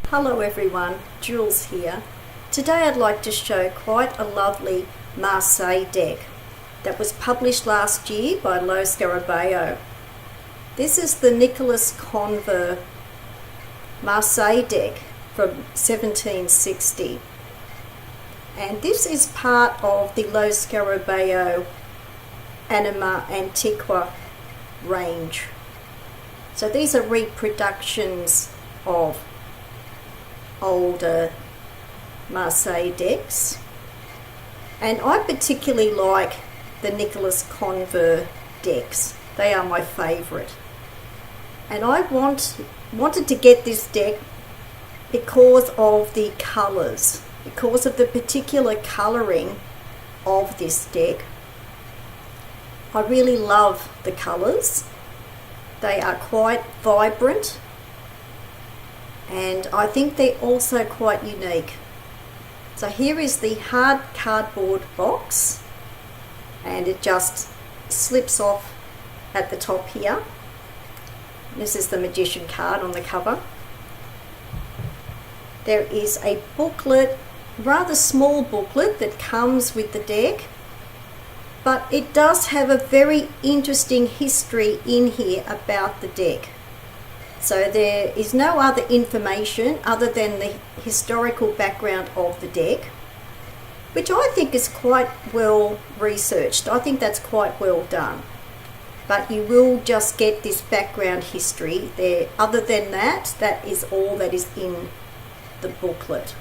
Hello everyone, Jules here. Today I'd like to show quite a lovely Marseille deck that was published last year by Scarabeo. This is the Conver Marseille deck from 1760, and this is part of the Scarabeo Anima Antiqua range. So these are reproductions of older Marseille decks, and I particularly like the Conver decks. They are my favourite, and I wanted to get this deck because of the colours, because of the particular colouring of this deck. I really love the colours. They are quite vibrant, and I think they're also quite unique. So here is the hard cardboard box, and it just slips off at the top here. This is the magician card on the cover. There is a booklet, rather small booklet, that comes with the deck, but it does have a very interesting history in here about the deck. So there is no other information other than the historical background of the deck, which I think is quite well researched. I think that's quite well done. But you will just get this background history there. Other than that, that is all that is in the booklet.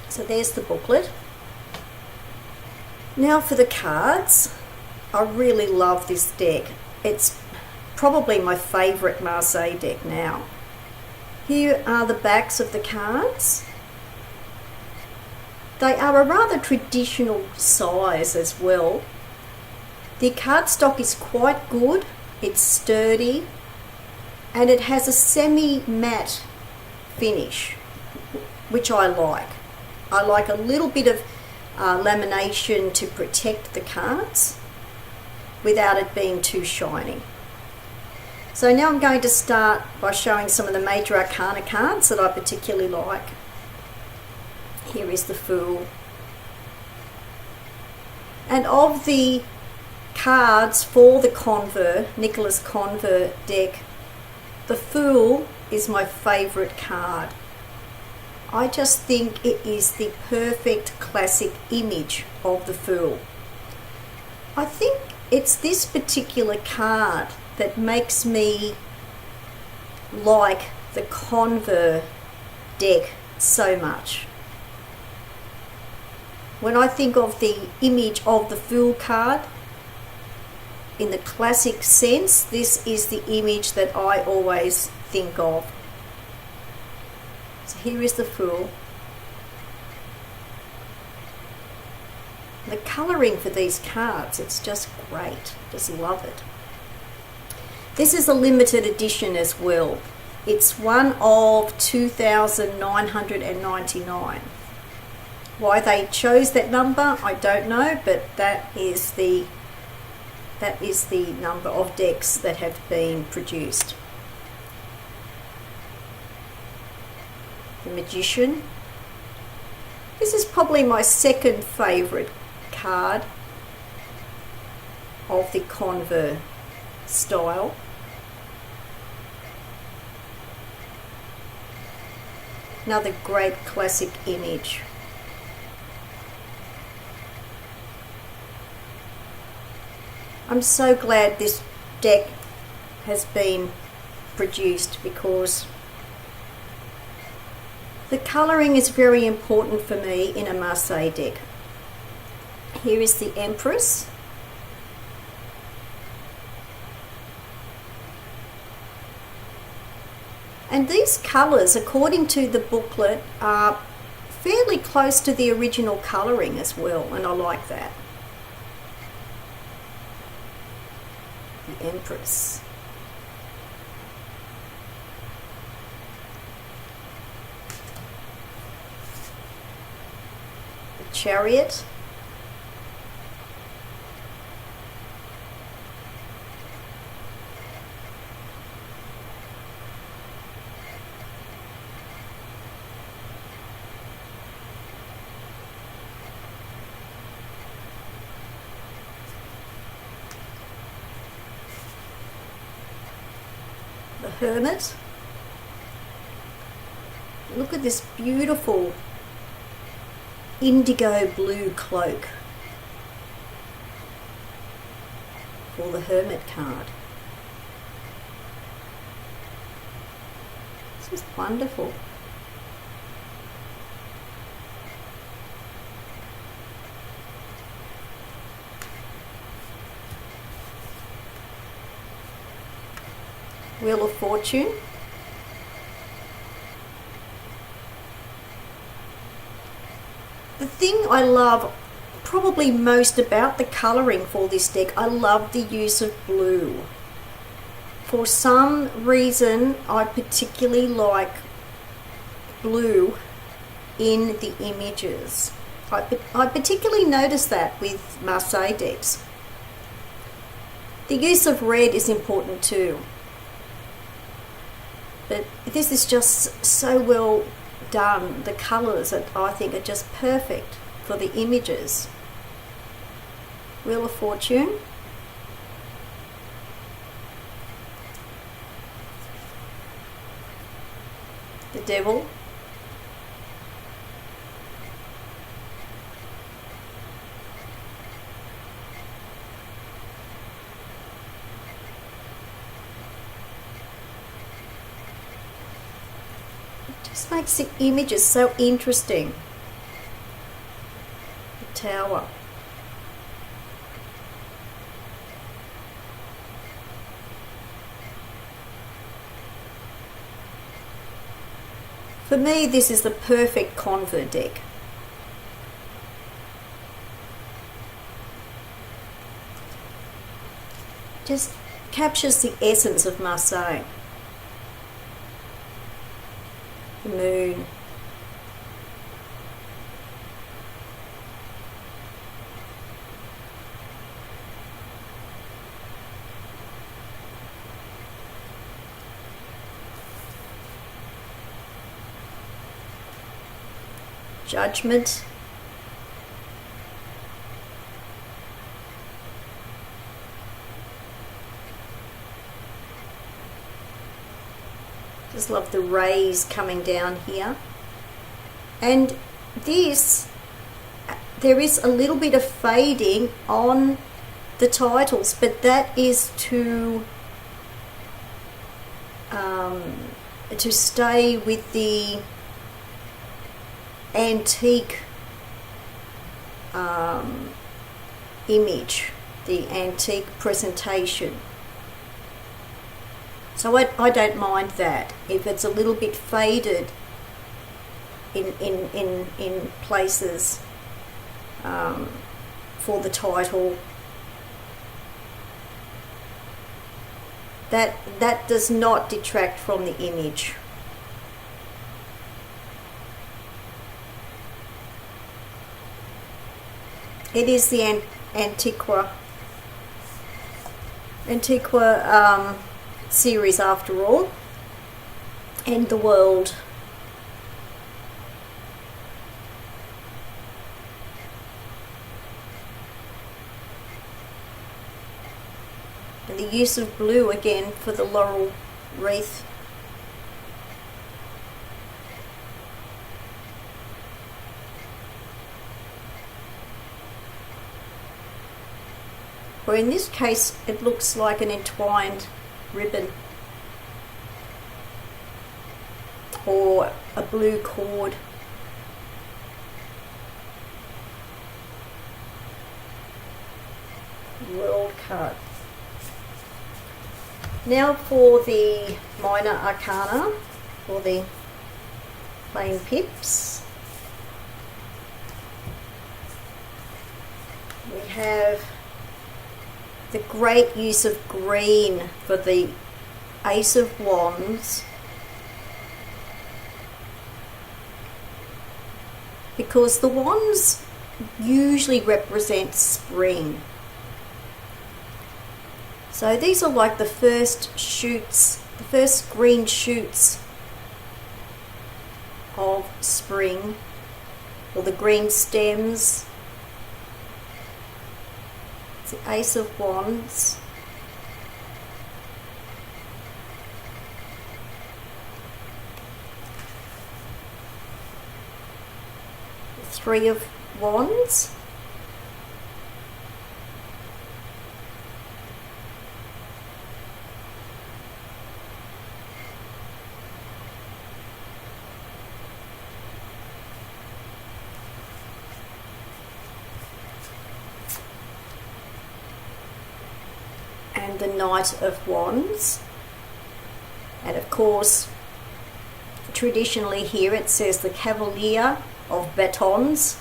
So there's the booklet. Now for the cards. I really love this deck. It's probably my favourite Marseille deck now. Here are the backs of the cards. They are a rather traditional size as well. The cardstock is quite good, it's sturdy, and it has a semi-matte finish, which I like. I like a little bit of lamination to protect the cards without it being too shiny. So now I'm going to start by showing some of the major arcana cards that I particularly like. Here is the Fool. And of the cards for the Conver, Conver deck, the Fool is my favourite card. I just think it is the perfect classic image of the Fool. I think it's this particular card that makes me like the Conver deck so much. When I think of the image of the Fool card, in the classic sense, this is the image that I always think of. So here is the Fool. The colouring for these cards, it's just great. Just love it. This is a limited edition as well. It's one of 2,999. Why they chose that number, I don't know, but that is the number of decks that have been produced. The Magician. This is probably my second favourite card of the Conver style. Another great classic image. I'm so glad this deck has been produced because the colouring is very important for me in a Marseille deck. Here is the Empress. And these colours, according to the booklet, are fairly close to the original colouring as well, and I like that. The Empress. The Chariot. Hermit. Look at this beautiful indigo blue cloak for the Hermit card. This is wonderful. Wheel of Fortune. The thing I love probably most about the colouring for this deck, I love the use of blue. For some reason, I particularly like blue in the images. I particularly notice that with Marseille decks. The use of red is important too. But this is just so well done. The colours I think are just perfect for the images. Wheel of Fortune. The Devil. Just makes the images so interesting. The Tower. For me, this is the perfect Conver deck. Just captures the essence of Marseille. The Moon. Judgment. Just love the rays coming down here. And this, there is a little bit of fading on the titles, but that is to stay with the antique image, the antique presentation. So I don't mind that if it's a little bit faded in places for the title. That does not detract from the image. It is the Antiqua series after all, and the world. And the use of blue again for the laurel wreath. Or in this case, it looks like an entwined ribbon or a blue cord. World card. Now for the minor arcana, or the plain pips. We have the great use of green for the Ace of Wands, because the wands usually represent spring. So these are like the first shoots, the first green shoots of spring, or the green stems. It's the Ace of Wands. Three of Wands. And the Knight of Wands. And of course, traditionally here it says the Cavalier of Batons.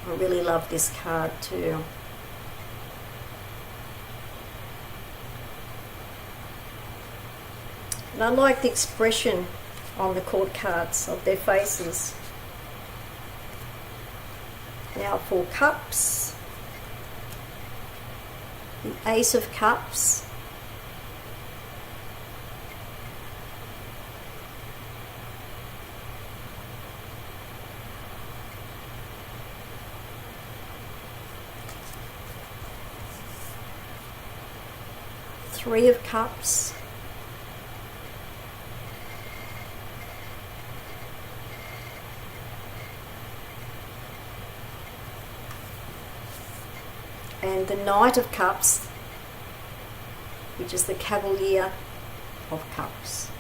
I really love this card too. And I like the expression on the court cards of their faces. Now 4 Cups, the Ace of Cups, Three of Cups, and the Knight of Cups, which is the Cavalier of Cups.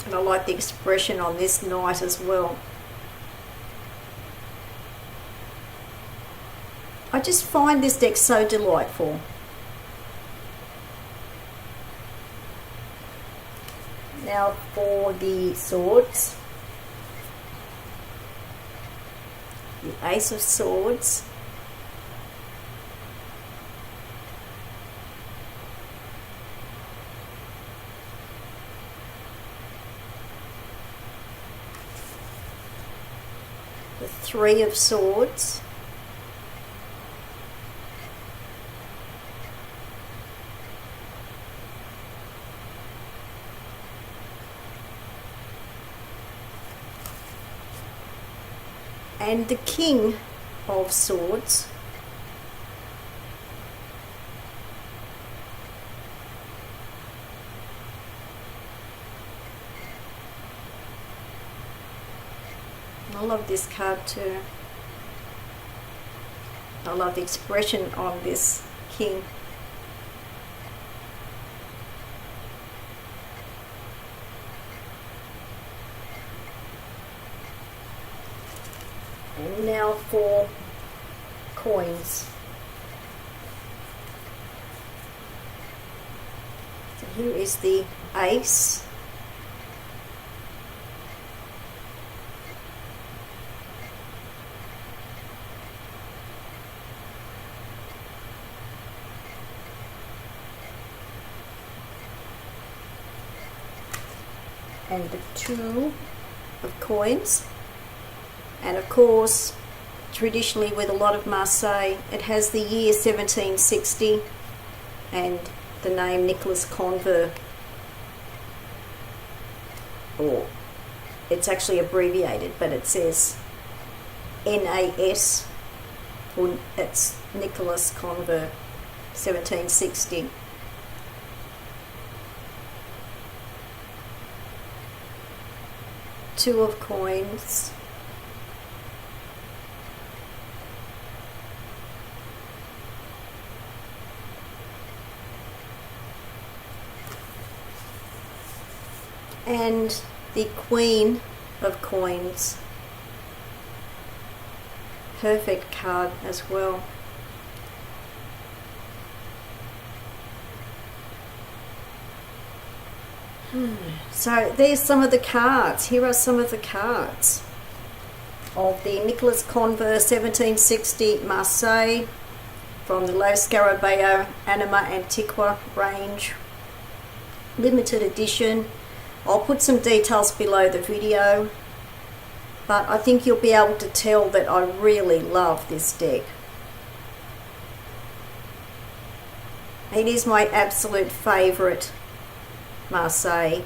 And I like the expression on this Knight as well. I just find this deck so delightful. Now for the Swords, the Ace of Swords, the Three of Swords, and the King of Swords. I love this card too. I love the expression on this King. And now for coins. So here is the Ace, and the Two of Coins. And of course, traditionally with a lot of Marseille, it has the year 1760 and the name Nicholas Conver. Or it's actually abbreviated, but it says NAS, or it's Nicholas Conver, 1760. Two of Coins. And the Queen of Coins. Perfect card as well. So there's some of the cards. Here are some of the cards of the Nicholas Conver 1760 Marseille from the low Scarabeo Anima Antiqua range. Limited edition. I'll put some details below the video, but I think you'll be able to tell that I really love this deck. It is my absolute favourite Marseille,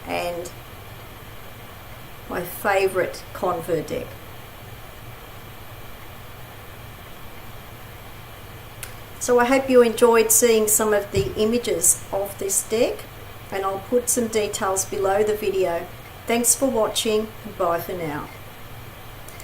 and my favourite Conver deck. So I hope you enjoyed seeing some of the images of this deck, and I'll put some details below the video. Thanks for watching, and bye for now.